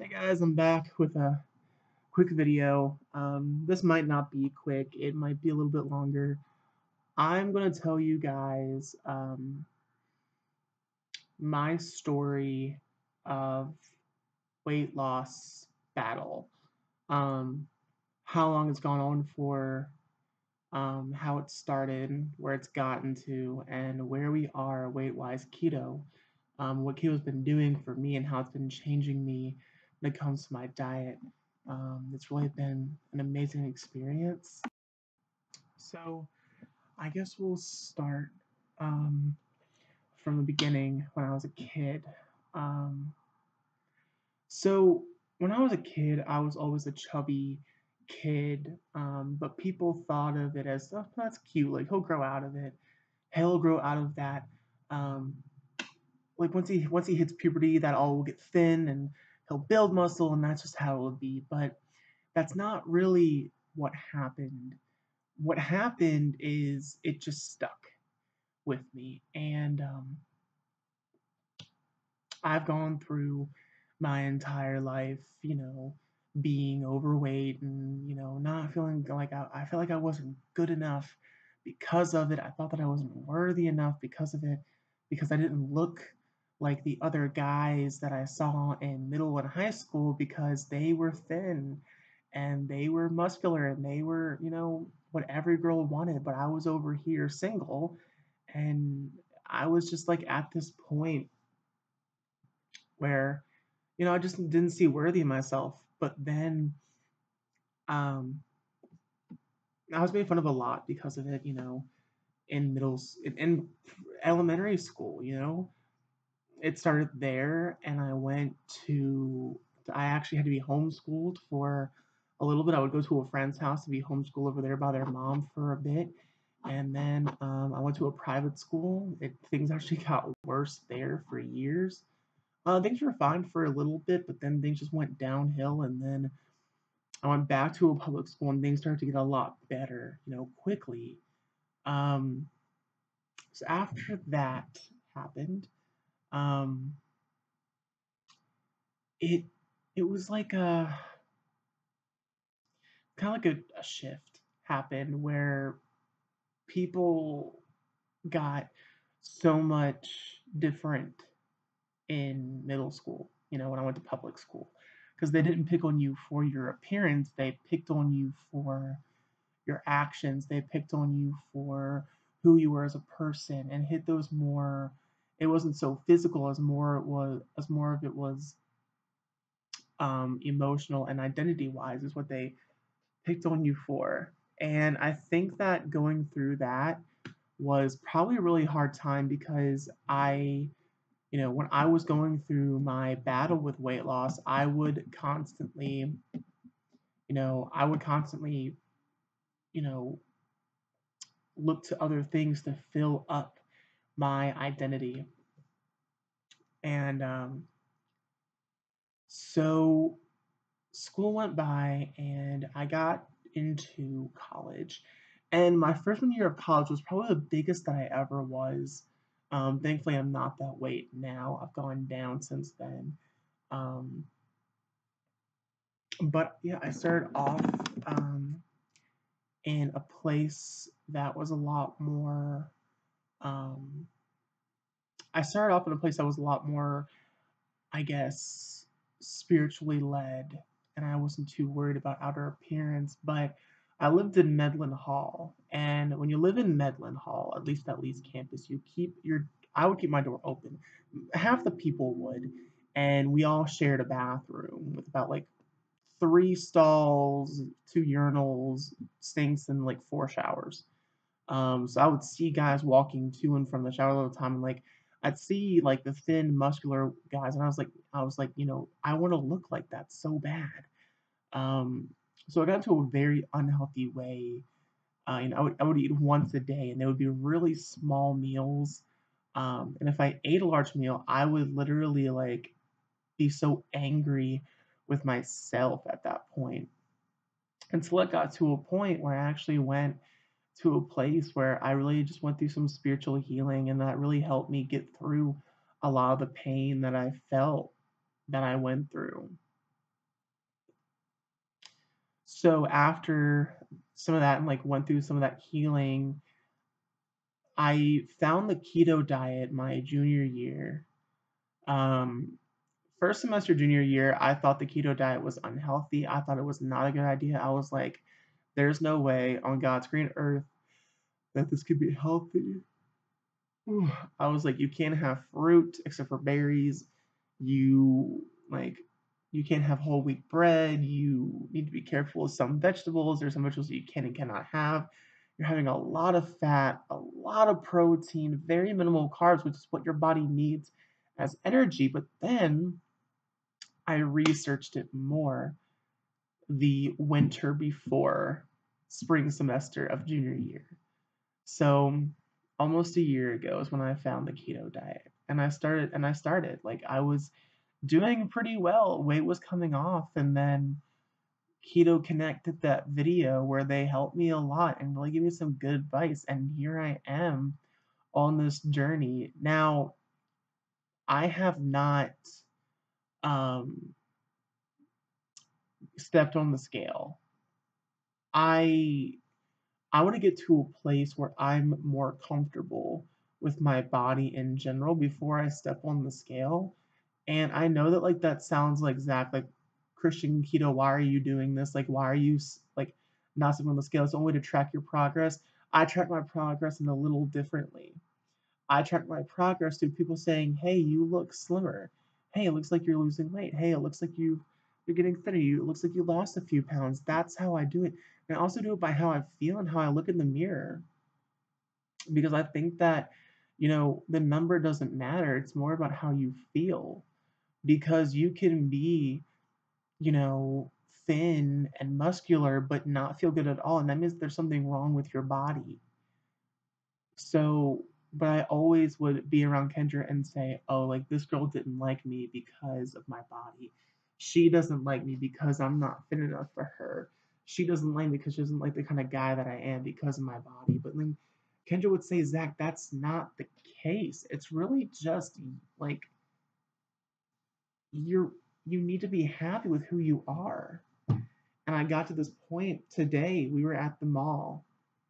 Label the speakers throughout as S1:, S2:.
S1: Hey guys, I'm back with a quick video. This might not be quick, it might be a little bit longer. I'm going to tell you guys my story of weight loss battle. Um, how long it's gone on for, how it started, where it's gotten to, and where we are weight-wise keto. What keto's been doing for me and how it's been changing me when it comes to my diet. It's really been an amazing experience. So I guess we'll start um, from the beginning when I was a kid. Um, so when I was a kid, I was always a chubby kid, but people thought of it as, oh, that's cute. Like, he'll grow out of it. He'll grow out of that. Um, like once he hits puberty, that all will get thin and he'll build muscle, and that's just how it will be. But that's not really what happened. What happened is it just stuck with me, and I've gone through my entire life, being overweight and not feeling like I felt like I wasn't good enough because of it. I thought that I wasn't worthy enough because of it, because I didn't look like the other guys that I saw in middle and high school because they were thin and they were muscular and they were, what every girl wanted, but I was over here single, and I was just like at this point where I just didn't see worthy in myself. But then um, I was made fun of a lot because of it. In in elementary school. It started there, and I went to. I actually had to be homeschooled for a little bit. I would go to a friend's house to be homeschooled over there by their mom for a bit, and then I went to a private school. Things actually got worse there for years. Things were fine for a little bit, but then things just went downhill, and then I went back to a public school, and things started to get a lot better, quickly. Um, so after that happened, um, it it was like a kind of like a shift happened where people got so much different in middle school, when I went to public school, because they didn't pick on you for your appearance, they picked on you for your actions, they picked on you for who you were as a person, and hit those more. It wasn't so physical as more of it was emotional and identity wise is what they picked on you for. And I think that going through that was probably a really hard time because when I was going through my battle with weight loss, I would constantly, you know, look to other things to fill up my identity. And so school went by, and I got into college. And my freshman year of college was probably the biggest that I ever was. Thankfully, I'm not that weight now. I've gone down since then. Um, but yeah, I started off in a place that was a lot more. Um, I started off in a place that was a lot more, I guess, spiritually led, and I wasn't too worried about outer appearance. But I lived in Medlin Hall, and when you live in Medlin Hall, at least at Lee's campus, I would keep my door open. Half the people would, and we all shared a bathroom with about like 3 stalls, 2 urinals, sinks, and like 4 showers. So I would see guys walking to and from the shower all the time, and like I'd see like the thin, muscular guys, and I was like, I want to look like that so bad. Um, so I got into a very unhealthy way. I would eat once a day, and they would be really small meals. And if I ate a large meal, I would literally like be so angry with myself at that point. Until it got to a point where I actually went to a place where I really just went through some spiritual healing, and that really helped me get through a lot of the pain that I felt that I went through. So after some of that and like went through some of that healing, I found the keto diet my junior year. Um, First semester junior year, I thought the keto diet was unhealthy. I thought it was not a good idea. I was like, there's no way on God's green earth that this could be healthy. I was like, you can't have fruit except for berries. You like you can't have whole wheat bread. You need to be careful with some vegetables. There's some vegetables that you can and cannot have. You're having a lot of fat, a lot of protein, very minimal carbs, which is what your body needs as energy. But then I researched it more the winter before spring semester of junior year. So almost a year ago is when I found the keto diet. And I started like I was doing pretty well. Weight was coming off, and then Keto Connect did that video where they helped me a lot and really gave me some good advice. And here I am on this journey. Now, I have not um, stepped on the scale. I I want to get to a place where I'm more comfortable with my body in general before I step on the scale. And I know that like that sounds like Zach, like Christian keto. Why are you doing this? Like, why are you like not stepping on the scale? It's the only way to track your progress. I track my progress in a little differently. I track my progress through people saying, "Hey, you look slimmer. Hey, it looks like you're losing weight. Hey, it looks like you're getting thinner. It looks like you lost a few pounds." That's how I do it. And I also do it by how I feel and how I look in the mirror because I think that the number doesn't matter. It's more about how you feel because you can be, you know, thin and muscular but not feel good at all, and that means there's something wrong with your body. So, but I always would be around Kendra and say, "Oh, like this girl didn't like me because of my body. She doesn't like me because I'm not fit enough for her. She doesn't like me because she doesn't like the kind of guy that I am because of my body." But then Kendra would say, "Zach, that's not the case. It's really just like you're you need to be happy with who you are." And I got to this point today. We were at the mall,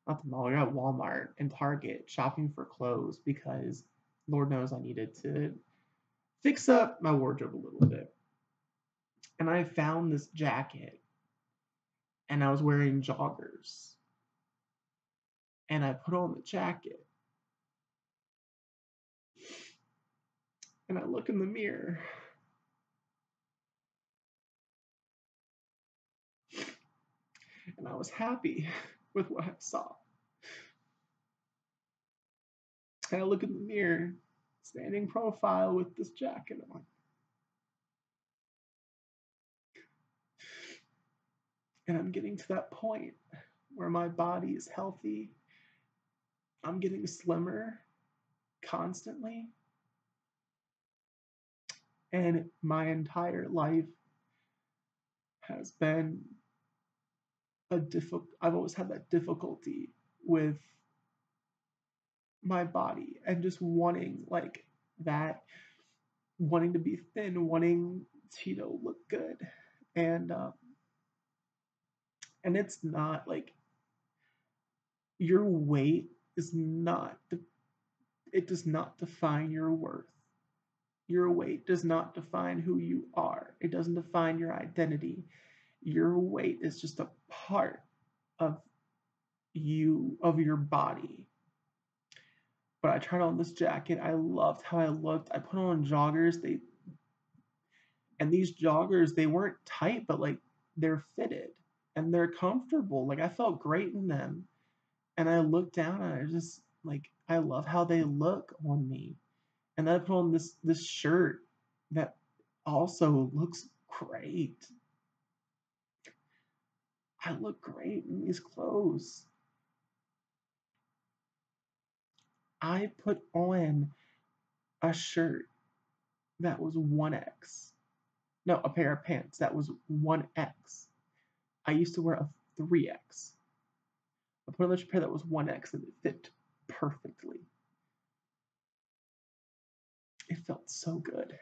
S1: not the mall, we were at Walmart and Target shopping for clothes because Lord knows I needed to fix up my wardrobe a little bit. And I found this jacket and I was wearing joggers. And I put on the jacket and I look in the mirror and I was happy with what I saw. And I look in the mirror, standing profile with this jacket on. And I'm getting to that point where my body is healthy. I'm getting slimmer constantly. And my entire life has been I've always had that difficulty with my body and just wanting like that, wanting to be thin, wanting to look good. And and it's not like your weight is not it does not define your worth. Your weight does not define who you are. It doesn't define your identity. Your weight is just a part of of your body. But I tried on this jacket. I loved how I looked. I put on joggers. These joggers, they weren't tight, but like they're fitted and they're comfortable. Like I felt great in them. And I looked down and I just like I love how they look on me. And then I put on this shirt that also looks great. I look great in these clothes. I put on a shirt that was 1X. No, a pair of pants that was 1X. I used to wear a 3X. I put on a pair that was 1X and it fit perfectly. It felt so good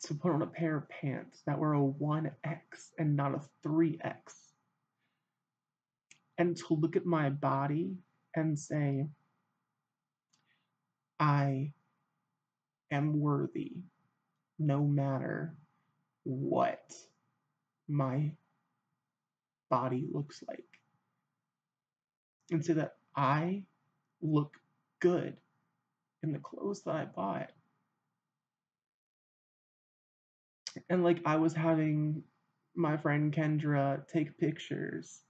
S1: to put on a pair of pants that were a 1X and not a 3X, and to look at my body and say, I am worthy no matter what my body looks like, and say that I look good in the clothes that I bought. And like I was having my friend Kendra take pictures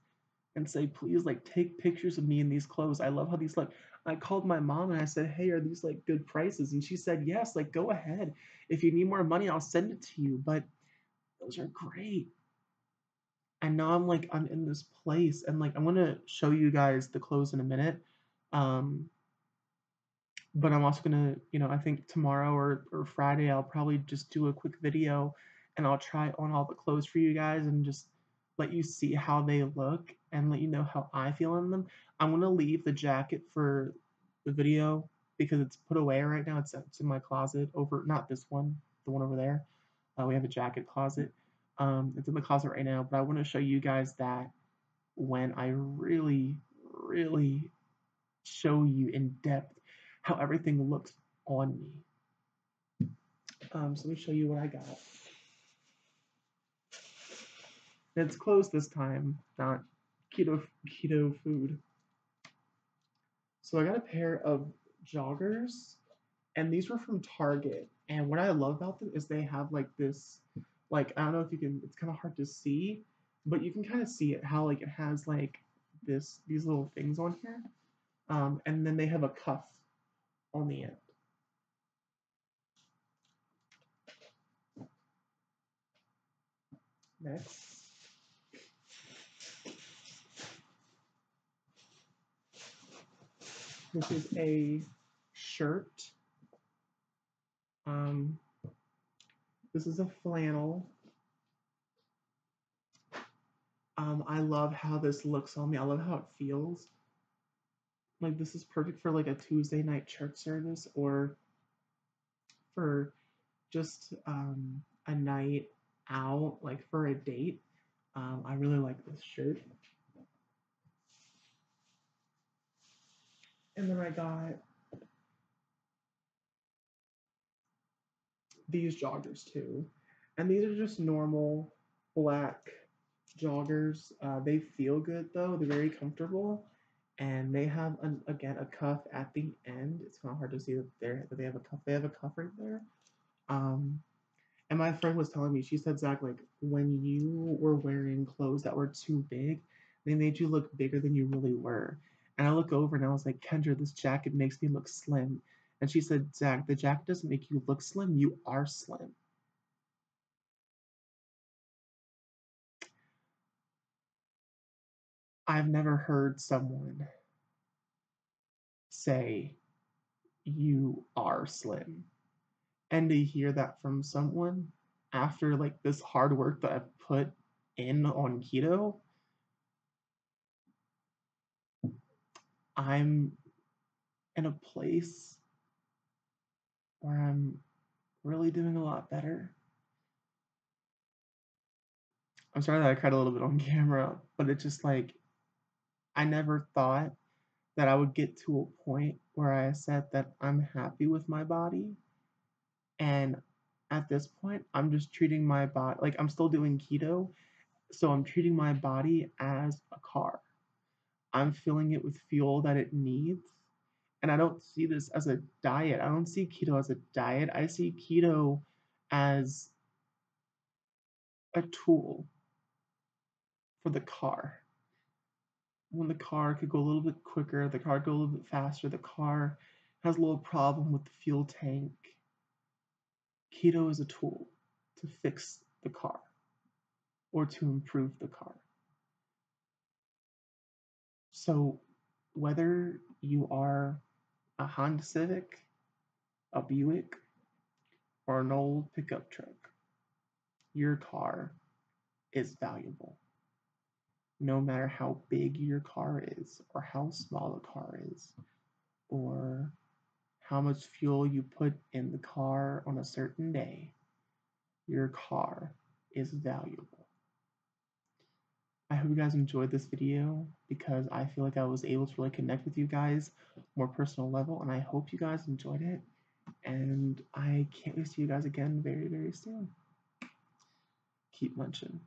S1: and say, please, like, take pictures of me in these clothes. I love how these look. I called my mom and I said, hey, are these like good prices? And she said, yes, like, go ahead. If you need more money, I'll send it to you. But those are great. And now I'm in this place, and like I'm gonna show you guys the clothes in a minute. Um, but I'm also gonna, I think tomorrow or Friday, I'll probably just do a quick video and I'll try on all the clothes for you guys and just let you see how they look and let you know how I feel in them. I'm gonna leave the jacket for the video because it's put away right now. It's in my closet over, not this one, the one over there. We have a jacket closet. It's in the closet right now, but I want to show you guys that when I really, really show you in depth how everything looks on me. So let me show you what I got. And it's clothes this time, not keto food. So I got a pair of joggers, and these were from Target. And what I love about them is they have like this, like I don't know if you can. It's kind of hard to see, but you can kind of see it how like it has like these little things on here, and then they have a cuff on the end. Next. This is a shirt. Um, this is a flannel. I love how this looks on me. I love how it feels. Like this is perfect for like a Tuesday night church service or for just a night out, like for a date. I really like this shirt. And then I got these joggers too. And these are just normal black joggers. They feel good though, they're very comfortable. And they have again a cuff at the end. It's kind of hard to see that they have a cuff. They have a cuff right there. Um, and my friend was telling me, she said, Zach, like when you were wearing clothes that were too big, they made you look bigger than you really were. And I look over and I was like, Kendra, this jacket makes me look slim. And she said, Zach, the jacket doesn't make you look slim. You are slim. I've never heard someone say you are slim. And to hear that from someone after like this hard work that I've put in on keto, I'm in a place where I'm really doing a lot better. I'm sorry that I cried a little bit on camera, but it's just like I never thought that I would get to a point where I said that I'm happy with my body. And at this point, I'm just treating my body like I'm still doing keto. So I'm treating my body as a car. I'm filling it with fuel that it needs. And I don't see this as a diet. I don't see keto as a diet. I see keto as a tool for the car. When the car could go a little bit quicker, the car could go a little bit faster, the car has a little problem with the fuel tank. Keto is a tool to fix the car or to improve the car. So whether you are a Honda Civic, a Buick, or an old pickup truck, your car is valuable. No matter how big your car is, or how small the car is, or how much fuel you put in the car on a certain day, your car is valuable. I hope you guys enjoyed this video because I feel like I was able to really connect with you guys more personal level, and I hope you guys enjoyed it. And I can't wait to see you guys again very, very soon. Keep munching.